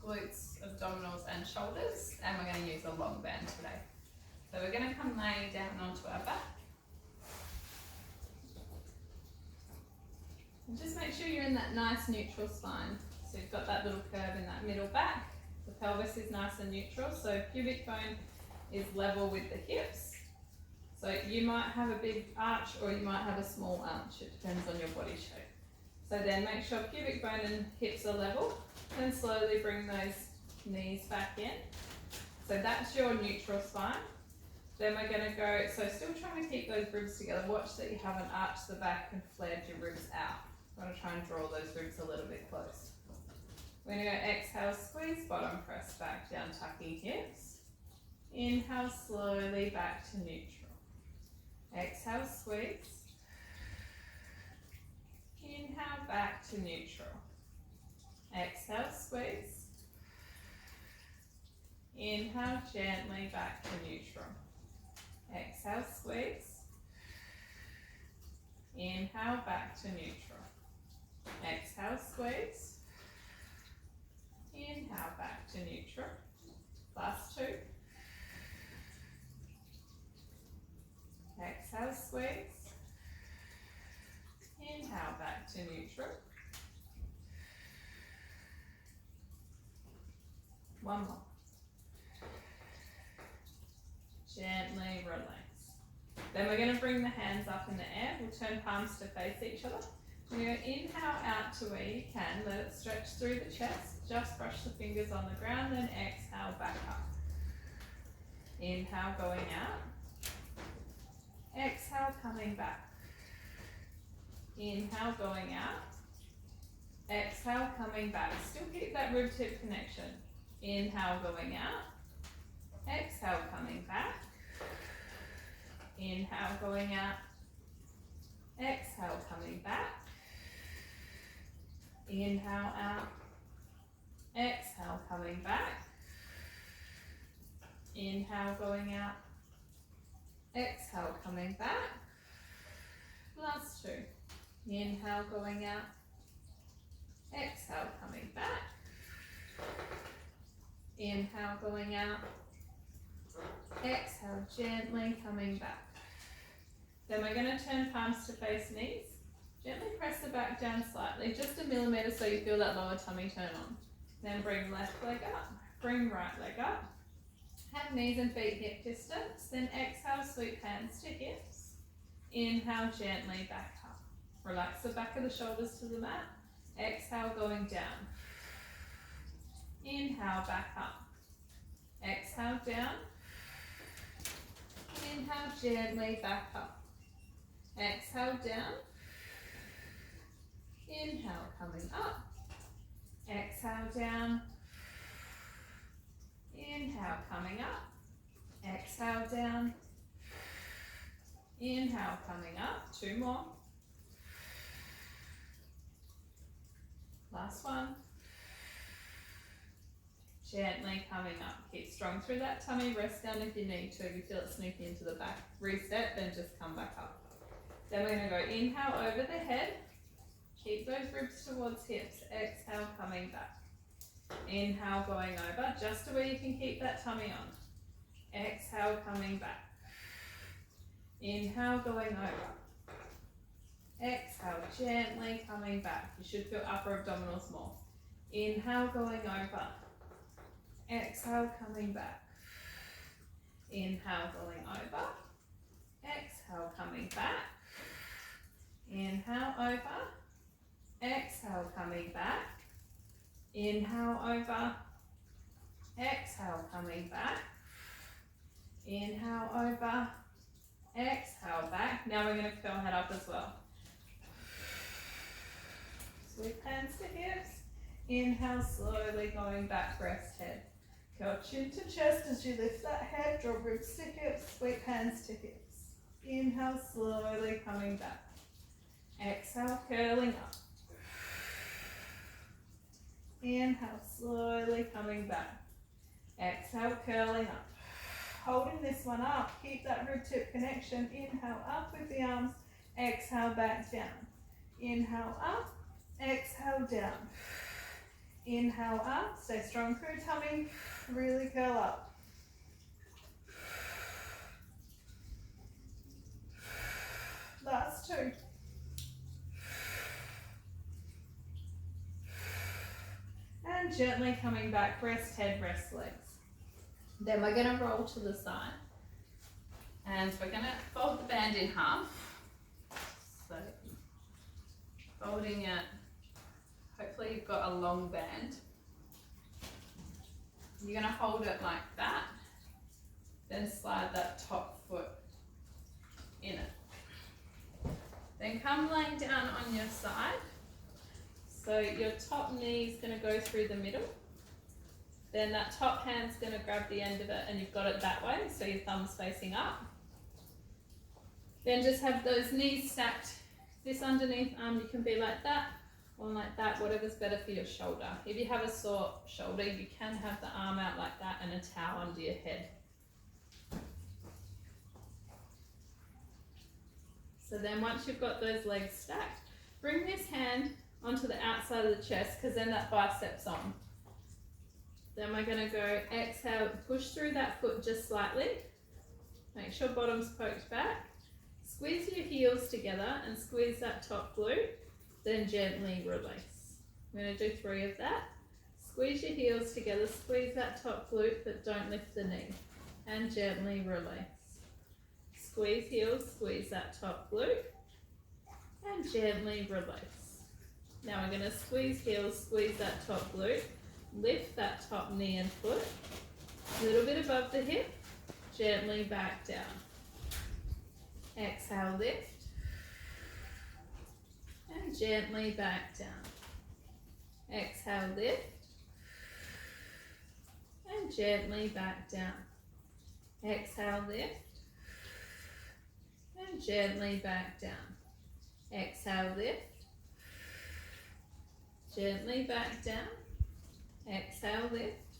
glutes, abdominals and shoulders, and we're going to use a long band today. So we're going to come lay down onto our back. And just make sure you're in that nice neutral spine. So you've got that little curve in that middle back. The pelvis is nice and neutral, so pubic bone is level with the hips. So you might have a big arch or you might have a small arch, it depends on your body shape. So then make sure pubic bone and hips are level, then slowly bring those knees back in. So that's your neutral spine. Then we're going to go, so still trying to keep those ribs together. Watch that you haven't arched the back and flared your ribs out. I'm going to try and draw those ribs a little bit close. We're going to go exhale, squeeze, bottom press back down, tucking hips. Inhale slowly back to neutral. Exhale, squeeze. Inhale back to neutral. Exhale, squeeze. Inhale gently back to neutral. Exhale, squeeze. Inhale back to neutral. Exhale, squeeze. Inhale back to neutral. Last two. Exhale, squeeze. Inhale back to neutral. One more. Gently relax. Then we're going to bring the hands up in the air. We'll turn palms to face each other. We're going to inhale out to where you can. Let it stretch through the chest. Just brush the fingers on the ground, then exhale back up. Inhale going out. Exhale coming back. Inhale going out. Exhale coming back. Still keep that rib tip connection. Inhale going out. Exhale coming back. Inhale going out. Exhale coming back. Inhale out. Exhale coming back. Inhale going out. Exhale coming back. Last two. Inhale going out. Exhale coming back. Inhale going out. Exhale gently coming back. Then we're going to turn palms to face knees. Gently press the back down slightly, just a millimetre so you feel that lower tummy turn on. Then bring left leg up, bring right leg up. Have knees and feet hip distance, then exhale, sweep hands to hips. Inhale gently back up. Relax the back of the shoulders to the mat. Exhale going down. Inhale back up. Exhale down. Inhale gently back up. Exhale down. Inhale coming up. Exhale down. Inhale coming up. Exhale down. Inhale coming up. Two more. Last one. Gently coming up. Keep strong through that tummy. Rest down if you need to. If you feel it sneaking into the back. Reset, then just come back up. Then we're going to go inhale over the head. Keep those ribs towards hips. Exhale coming back. Inhale going over, just to where you can keep that tummy on. Exhale coming back. Inhale going over. Exhale gently coming back. You should feel upper abdominals more. Inhale going over. Exhale coming back. Inhale going over. Exhale coming back. Inhale over. Exhale coming back. Inhale over. Exhale coming back. Inhale over. Exhale back. Now we're going to curl head up as well. Sweep hands to hips. Inhale slowly going back, rest head. Curl chin to chest as you lift that head. Draw ribs to hips. Sweep hands to hips. Inhale slowly coming back. Exhale curling up. Inhale slowly coming back. Exhale curling up. Holding this one up. Keep that rib tip connection. Inhale up with the arms. Exhale back down. Inhale up. Exhale down. Inhale up, stay strong through tummy, really curl up. Last two. And gently coming back, rest head, rest legs. Then we're going to roll to the side. And we're going to fold the band in half. So, folding it, hopefully you've got a long band. You're going to hold it like that. Then slide that top foot in it. Then come laying down on your side. So your top knee is going to go through the middle. Then that top hand's going to grab the end of it and you've got it that way, so your thumb's facing up. Then just have those knees stacked. This underneath arm, you can be like that or like that, whatever's better for your shoulder. If you have a sore shoulder, you can have the arm out like that and a towel under your head. So then once you've got those legs stacked, bring this hand onto the outside of the chest because then that bicep's on. Then we're going to go exhale, push through that foot just slightly. Make sure bottom's poked back. Squeeze your heels together and squeeze that top glute. Then gently release. I'm going to do 3 of that. Squeeze your heels together, squeeze that top glute, but don't lift the knee. And gently release. Squeeze heels, squeeze that top glute. And gently release. Now we're going to squeeze heels, squeeze that top glute. Lift that top knee and foot. A little bit above the hip. Gently back down. Exhale, lift. And gently back down. Exhale, lift. And gently back down. Exhale, lift. And gently back down. Exhale, lift. Gently back down. Exhale, lift.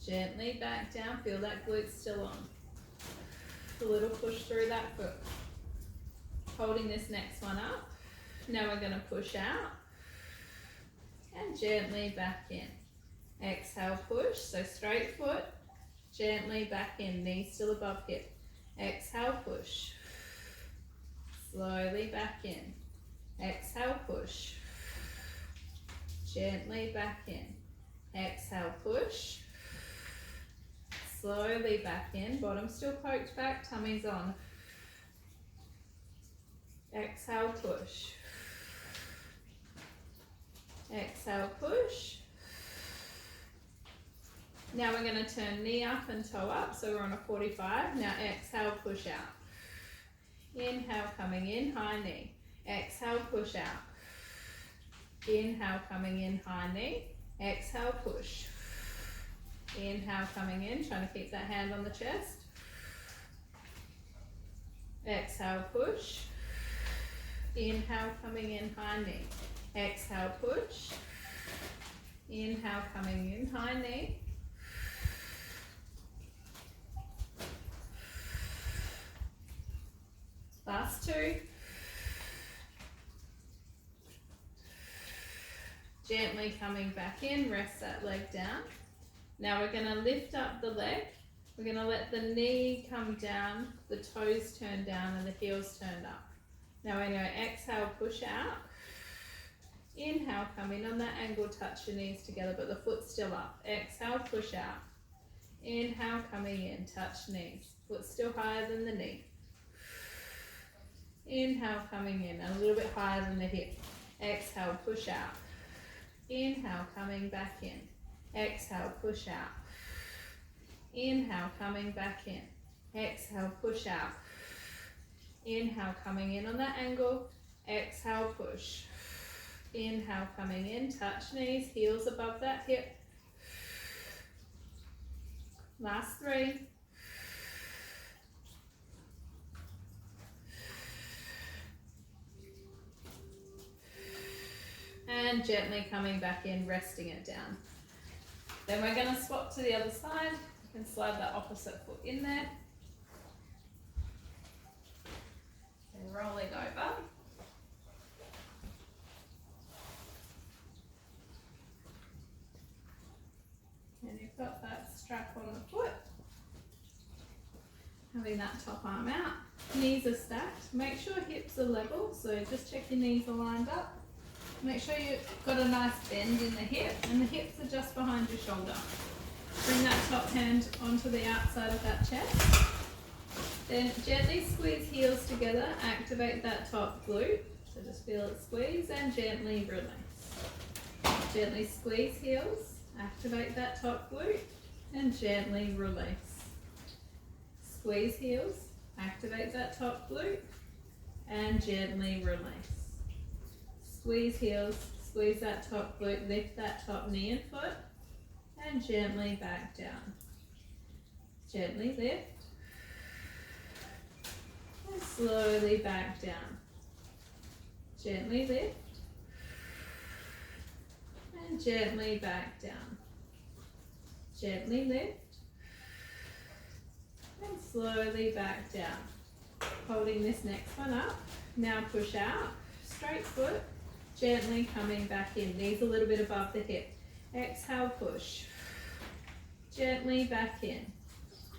Gently back down. Feel that glute still on. A little push through that foot. Holding this next one up. Now we're going to push out. And gently back in. Exhale, push. So straight foot. Gently back in. Knee still above hip. Exhale, push. Slowly back in. Exhale, push. Gently back in. Exhale, push. Slowly back in. Bottom still poked back, tummy's on. Exhale, push. Exhale, push. Now we're going to turn knee up and toe up, so we're on a 45. Now exhale, push out. Inhale, coming in, high knee. Exhale, push out. Inhale, coming in, high knee. Exhale, push. Inhale, coming in, trying to keep that hand on the chest. Exhale, push. Inhale, coming in, high knee. Exhale, push. Inhale, coming in, high knee. Last 2. Gently coming back in, rest that leg down. Now we're going to lift up the leg. We're going to let the knee come down, the toes turn down and the heels turned up. Now we're going to exhale, push out. Inhale, come in on that angle, touch your knees together but the foot's still up. Exhale, push out. Inhale, coming in, touch knees. Foot still higher than the knee. Inhale, coming in, a little bit higher than the hip. Exhale, push out. Inhale, coming back in. Exhale, push out. Inhale, coming back in. Exhale, push out. Inhale, coming in on that angle. Exhale, push. Inhale, coming in, touch knees, heels above that hip. Last 3. And gently coming back in, resting it down. Then we're going to swap to the other side. You can slide that opposite foot in there. And rolling over. got that strap on the foot. Having that top arm out. Knees are stacked. Make sure hips are level, so just check your knees are lined up. Make sure you've got a nice bend in the hip, and the hips are just behind your shoulder. Bring that top hand onto the outside of that chest. Then gently squeeze heels together, activate that top glute. So just feel it squeeze and gently release. Gently squeeze heels, activate that top glute, and gently release. Squeeze heels, activate that top glute, and gently release. Squeeze heels, squeeze that top glute, lift that top knee and foot, and gently back down. Gently lift, and slowly back down. Gently lift, and gently back down. Gently lift, and slowly back down. Holding this next one up. Now push out, straight foot, gently coming back in. Knees a little bit above the hip. Exhale, push. Gently back in.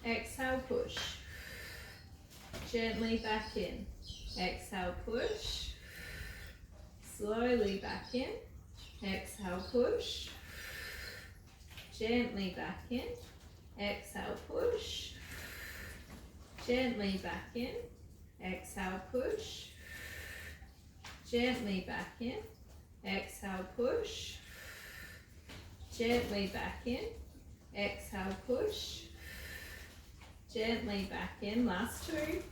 Exhale, push. Gently back in. Exhale, push. Slowly back in. Exhale, push. Gently back in. Exhale, push. Gently back in. Exhale, push. Gently back in. Exhale, push. Gently back in. Exhale, push. Gently back in. Last two.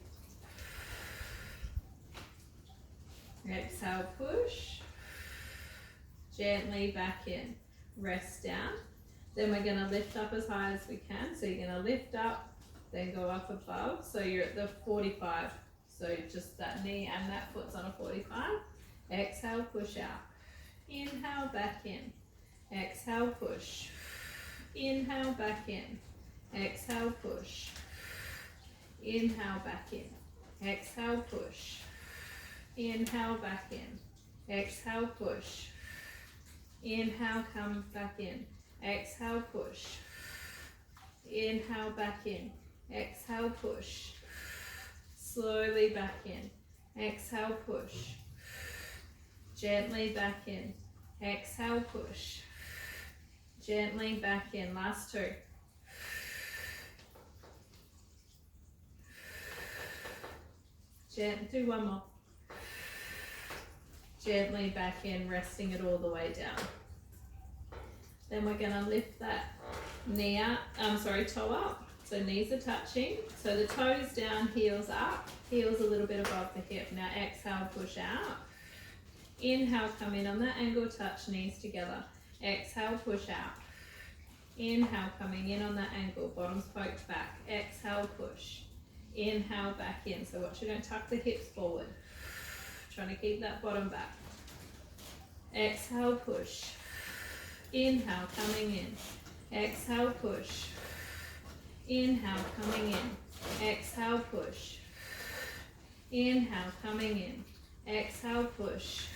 Exhale, push. Gently back in. Rest down. Then we're going to lift up as high as we can. So you're going to lift up, then go up above. So you're at the 45. So just that knee and that foot's on a 45. Exhale, push out. Inhale, back in. Exhale, push. Inhale, back in. Exhale, push. Inhale, back in. Exhale, push. Inhale, back in. Exhale, push. Inhale, come back in. Exhale, push. Inhale, back in. Exhale, push. Slowly back in. Exhale, push. Gently back in. Exhale, push. Gently back in. Last two. Do one more. Gently back in, resting it all the way down. Then we're going to lift that knee up, toe up. So knees are touching. So the toes down, heels up, heels a little bit above the hip. Now exhale, push out. Inhale, come in on that angle, touch knees together. Exhale, push out. Inhale, coming in on that angle, bottoms poked back. Exhale, push. Inhale, back in. So watch you don't tuck the hips forward. Trying to keep that bottom back. Exhale, push. Inhale, coming in. Exhale, push. Inhale, coming in. Exhale, push. Inhale, coming in. Exhale, push.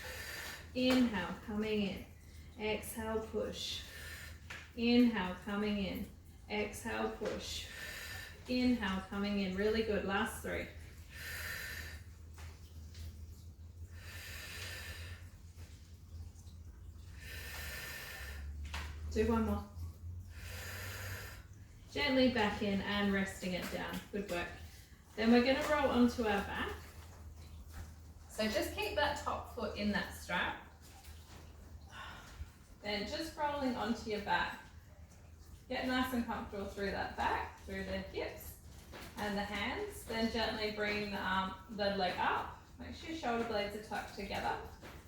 Inhale, coming in. Exhale, push. Inhale, coming in. Exhale, push. Inhale, coming in. Really good. Last three. Do one more. Gently back in and resting it down. Good work. Then we're going to roll onto our back. So just keep that top foot in that strap. Then just rolling onto your back. Get nice and comfortable through that back, through the hips and the hands. Then gently bring the leg up. Make sure your shoulder blades are tucked together.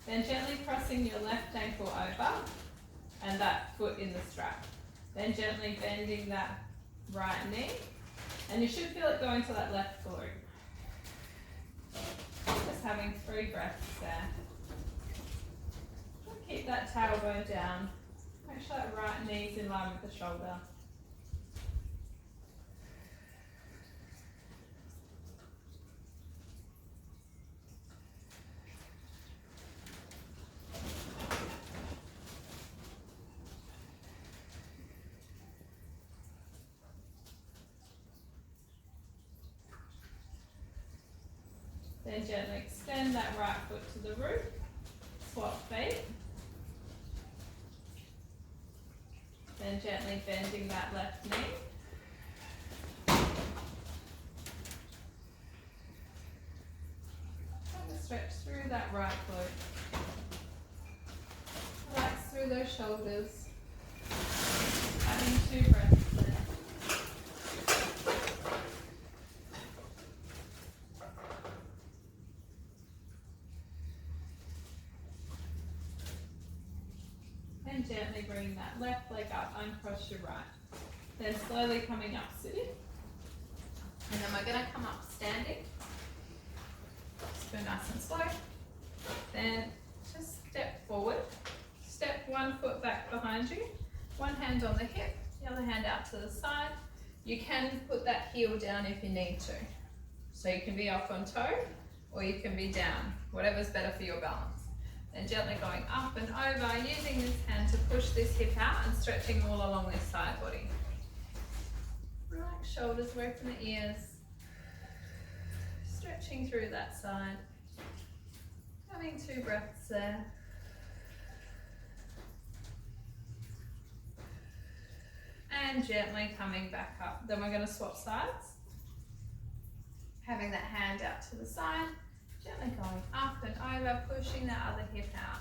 Then gently crossing your left ankle over and that foot in the strap. Then gently bending that right knee. And you should feel it going to that left glute. Just having 3 breaths there. Keep that tailbone down. Make sure that right knee's in line with the shoulder. Then gently extend that right foot to the roof. Swap feet. Then gently bending that left knee. Stretch through that right glute. Relax through those shoulders. Having 2 breaths there. And gently bring that left leg up, uncross your right. Then slowly coming up sitting. And then we're going to come up standing. Just go nice and slow. Then just step forward. Step 1 foot back behind you. One hand on the hip, the other hand out to the side. You can put that heel down if you need to. So you can be off on toe or you can be down, whatever's better for your balance. Then gently going up and over, using this hand to push this hip out and stretching all along this side body. Relax shoulders away from the ears. Stretching through that side. Having 2 breaths there. And gently coming back up. Then we're going to swap sides. Having that hand out to the side. Gently going up and over, pushing that other hip out.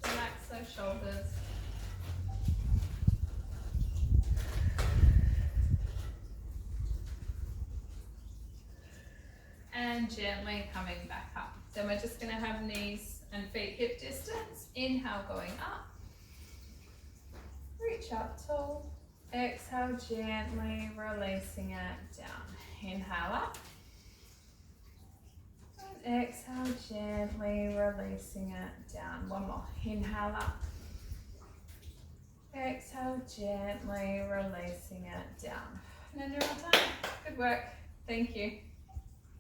Relax those shoulders. And gently coming back up. Then we're just going to have knees and feet hip distance. Inhale, going up. Reach up tall. Exhale, gently releasing it down. Inhale up. And exhale, gently releasing it down. One more. Inhale up. Exhale, gently releasing it down. And then you're on time. Good work. Thank you.